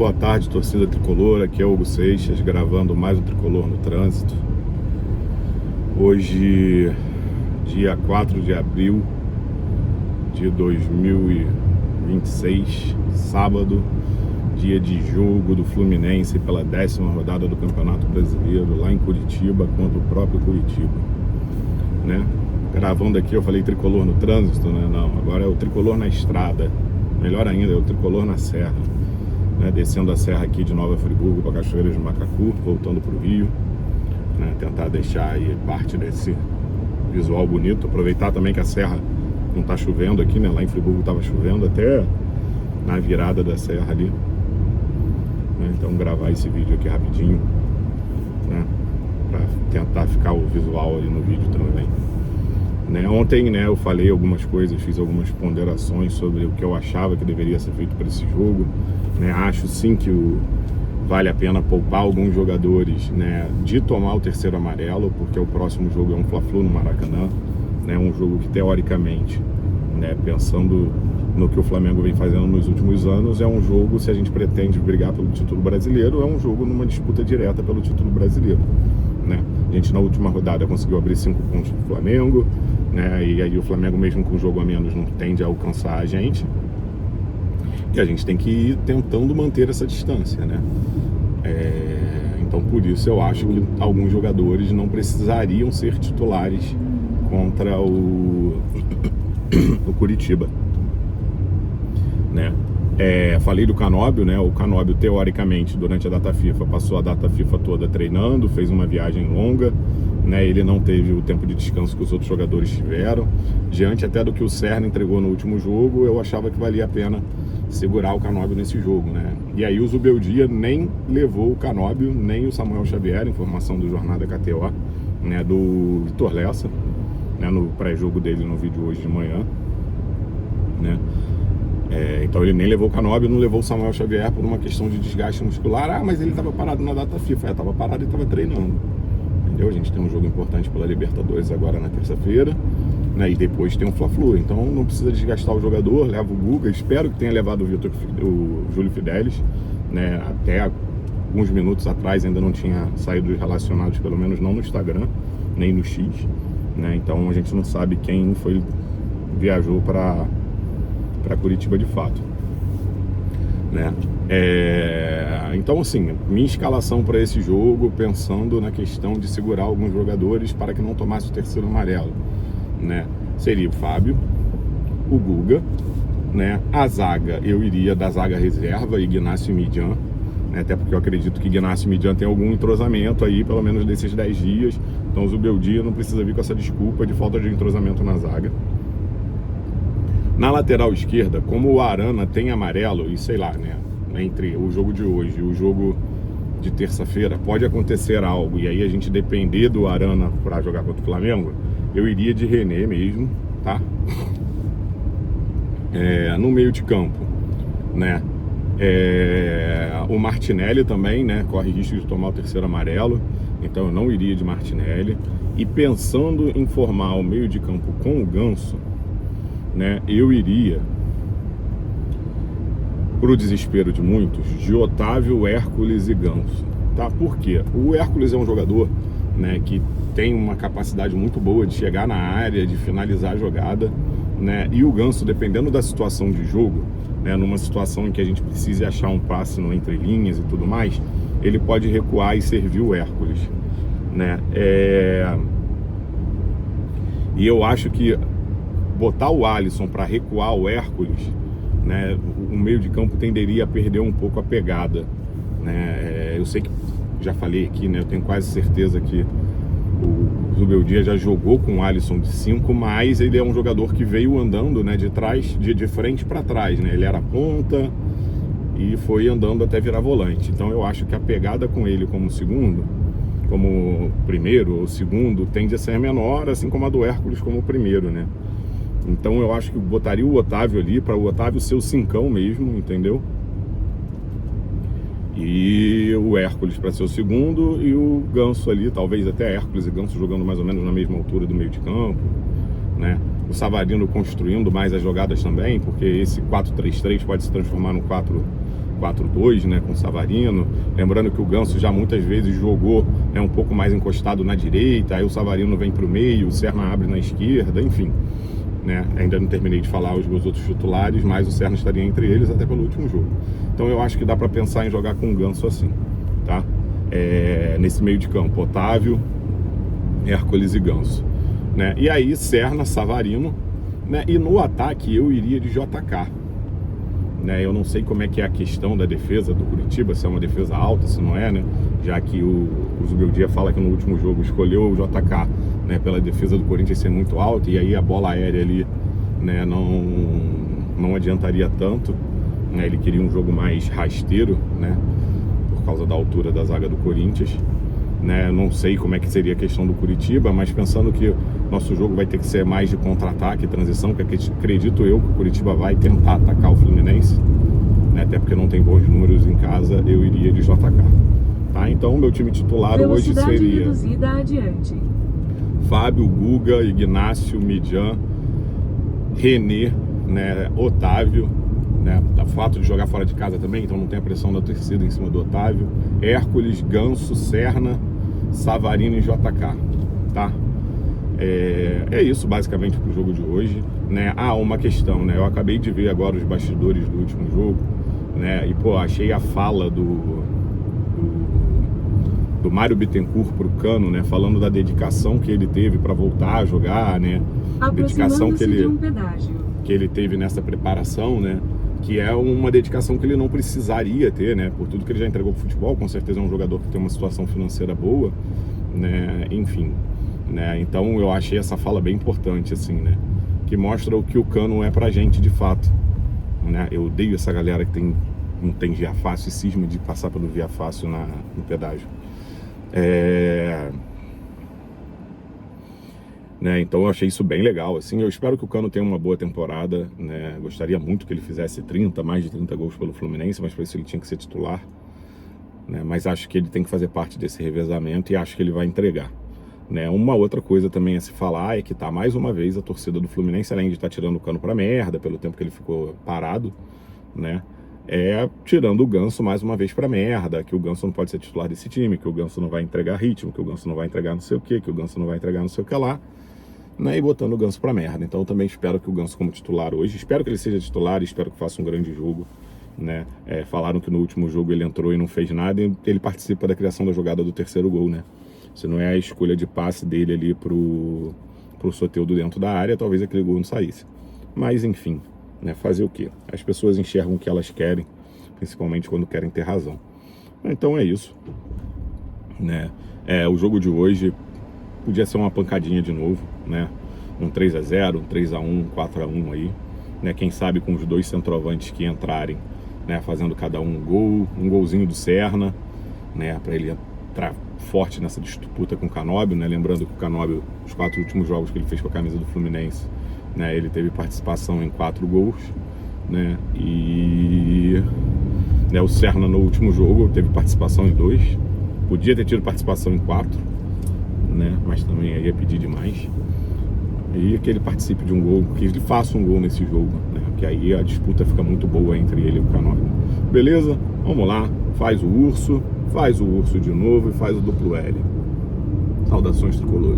boa tarde, torcida tricolor. Aqui é o Hugo Seixas, gravando mais um Tricolor no Trânsito. Hoje, dia 4 de abril de 2026, sábado, dia de jogo do Fluminense pela 10ª rodada do Campeonato Brasileiro, lá em Curitiba, contra o próprio Curitiba, né? Gravando aqui, eu falei Tricolor no Trânsito, né? Não, agora é o Tricolor na estrada. Melhor ainda, é o Tricolor na Serra, né? Descendo a serra aqui de Nova Friburgo para Cachoeiras do Macacu, voltando para o Rio, né? Tentar deixar aí parte desse visual bonito. Aproveitar também que a serra não está chovendo aqui, né? Lá em Friburgo estava chovendo até na virada da serra ali, né? Então gravar esse vídeo aqui rapidinho, né? Para tentar ficar o visual ali no vídeo também. Né, ontem, né, eu falei algumas coisas, fiz algumas ponderações sobre o que eu achava que deveria ser feito para esse jogo, né? Acho sim que vale a pena poupar alguns jogadores, né, de tomar o terceiro amarelo, porque o próximo jogo é um Fla-Flu no Maracanã, né, um jogo que teoricamente, né, pensando no que o Flamengo vem fazendo nos últimos anos, é um jogo, se a gente pretende brigar pelo título brasileiro, é um jogo numa disputa direta pelo título brasileiro, né? A gente na última rodada conseguiu abrir 5 pontos do Flamengo, né? E aí o Flamengo, mesmo com um jogo a menos, não tende a alcançar a gente, e a gente tem que ir tentando manter essa distância, né? Então por isso eu acho que alguns jogadores não precisariam ser titulares contra o Curitiba, né? Falei do Canóbio, né? O Canóbio, teoricamente, durante a data FIFA, passou a data FIFA toda treinando, fez uma viagem longa, né? Ele não teve o tempo de descanso que os outros jogadores tiveram. Diante até do que o Serna entregou no último jogo, eu achava que valia a pena segurar o Canóbio nesse jogo, né? E aí o Zubeldia nem levou o Canóbio, nem o Samuel Xavier, informação do Jornada KTO, né? Do Vitor Lessa, né? No pré-jogo dele no vídeo hoje de manhã, né? Então ele nem levou o Canóbio, não levou o Samuel Xavier por uma questão de desgaste muscular. Ah, mas ele estava parado na data FIFA. Estava parado e estava treinando, entendeu? A gente tem um jogo importante pela Libertadores agora na terça-feira, né? E depois tem um Fla-Flu, então não precisa desgastar o jogador. Leva o Guga, espero que tenha levado o Júlio Fidelis, né? Até alguns minutos atrás ainda não tinha saído os relacionados, pelo menos não no Instagram, nem no X, né? Então a gente não sabe quem viajou para Curitiba de fato, né? Então assim, minha escalação para esse jogo, pensando na questão de segurar alguns jogadores para que não tomasse o terceiro amarelo, né? Seria o Fábio, o Guga, né? A zaga, eu iria da zaga reserva, Ignacio e Midian, né? Até porque eu acredito que Ignacio e Midian tem algum entrosamento aí, pelo menos desses 10 dias, então o Zubeldia não precisa vir com essa desculpa de falta de entrosamento na zaga. Na lateral esquerda, como o Arana tem amarelo, e sei lá, né, entre o jogo de hoje e o jogo de terça-feira, pode acontecer algo, e aí a gente depender do Arana para jogar contra o Flamengo, eu iria de René mesmo, tá? No meio de campo, né, o Martinelli também, né, corre risco de tomar o terceiro amarelo, então eu não iria de Martinelli. E pensando em formar o meio de campo com o Ganso, né, eu iria, pro desespero de muitos, de Otávio, Hércules e Ganso, tá? Por quê? O Hércules é um jogador, né, que tem uma capacidade muito boa de chegar na área, de finalizar a jogada, né? E o Ganso, dependendo da situação de jogo, né, numa situação em que a gente precise achar um passe no entre linhas e tudo mais, ele pode recuar e servir o Hércules, né? E eu acho que botar o Alisson para recuar o Hércules, né, o meio de campo tenderia a perder um pouco a pegada, né? Eu sei que já falei aqui, né, eu tenho quase certeza que o Zubeldia já jogou com o Alisson de 5, mas ele é um jogador que veio andando, né, de frente para trás, né? Ele era ponta e foi andando até virar volante. Então eu acho que a pegada com ele como primeiro ou segundo tende a ser menor, assim como a do Hércules como primeiro, né? Então eu acho que botaria o Otávio ali, para o Otávio ser o cincão mesmo, entendeu? E o Hércules para ser o segundo, e o Ganso ali, talvez até Hércules e Ganso jogando mais ou menos na mesma altura do meio de campo, né? O Savarino construindo mais as jogadas também, porque esse 4-3-3 pode se transformar no 4-4-2, né, com o Savarino. Lembrando que o Ganso já muitas vezes jogou, né, um pouco mais encostado na direita, aí o Savarino vem para o meio, o Serna abre na esquerda, enfim. Né? Ainda não terminei de falar os meus outros titulares, mas o Serna estaria entre eles até pelo último jogo. Então eu acho que dá para pensar em jogar com o Ganso assim, tá? Nesse meio de campo, Otávio, Hércules e Ganso, né? E aí Serna, Savarino, né? E no ataque eu iria de JK, né? Eu não sei como é que é a questão da defesa do Curitiba, se é uma defesa alta, se não é, né? Já que o Zubeldia fala que no último jogo escolheu o JK, né, pela defesa do Corinthians ser muito alta, e aí a bola aérea ali, né, não adiantaria tanto, né? Ele queria um jogo mais rasteiro, né, por causa da altura da zaga do Corinthians, né? Não sei como é que seria a questão do Curitiba, mas pensando que nosso jogo vai ter que ser mais de contra-ataque, transição, que acredito eu que o Curitiba vai tentar atacar o Fluminense, né, até porque não tem bons números em casa, eu iria de JK, tá? Então meu time titular hoje seria reduzida adiante. Fábio, Guga, Ignácio, Midjan, René, né, Otávio, né, o fato de jogar fora de casa também, então não tem a pressão da torcida em cima do Otávio, Hércules, Ganso, Serna, Savarino e JK, tá? É isso basicamente pro jogo de hoje, né? Uma questão, né? Eu acabei de ver agora os bastidores do último jogo, né? E pô, achei a fala do Mário Bittencourt pro Cano, né? Falando da dedicação que ele teve para voltar a jogar, né? A dedicação que ele teve nessa preparação, né? Que é uma dedicação que ele não precisaria ter, né? Por tudo que ele já entregou pro futebol, com certeza é um jogador que tem uma situação financeira boa, né? Enfim, né? Então eu achei essa fala bem importante, assim, né? Que mostra o que o Cano é pra gente de fato, né? Eu odeio essa galera que não tem via fácil e cisma de passar pelo via fácil no pedágio. Né, então eu achei isso bem legal, assim. Eu espero que o Cano tenha uma boa temporada, né? Gostaria muito que ele fizesse mais de 30 gols pelo Fluminense, mas para isso ele tinha que ser titular, né? Mas acho que ele tem que fazer parte desse revezamento e acho que ele vai entregar, né? Uma outra coisa também a se falar é que tá mais uma vez a torcida do Fluminense, além de estar tirando o Cano pra merda pelo tempo que ele ficou parado, né, tirando o Ganso mais uma vez pra merda, que o Ganso não pode ser titular desse time, que o Ganso não vai entregar ritmo, que o Ganso não vai entregar não sei o que o Ganso não vai entregar não sei o que lá, né, e botando o Ganso pra merda. Então eu também espero que o Ganso como titular hoje, espero que ele seja titular, espero que faça um grande jogo, né? Falaram que no último jogo ele entrou e não fez nada, e ele participa da criação da jogada do terceiro gol, né? Se não é a escolha de passe dele ali pro Soteldo dentro da área, talvez aquele gol não saísse. Mas enfim, né, fazer o quê? As pessoas enxergam o que elas querem, principalmente quando querem ter razão. Então é isso, né? O jogo de hoje podia ser uma pancadinha de novo, né? Um 3-0, um 3-1, um 4-1 aí, né? Quem sabe com os dois centroavantes que entrarem, né, fazendo cada um gol, um golzinho do Serna, né, para ele entrar forte nessa disputa com o Canóbio, né? Lembrando que o Canóbio, os 4 últimos jogos que ele fez com a camisa do Fluminense, né, ele teve participação em 4 gols, né? E, né, o Serna no último jogo teve participação em 2, podia ter tido participação em 4, né? Mas também aí ia pedir demais. E que ele participe de um gol, que ele faça um gol nesse jogo, né? Porque aí a disputa fica muito boa entre ele e o Canóbio. Beleza? Vamos lá, faz o urso de novo e faz o duplo L. Saudações tricolores.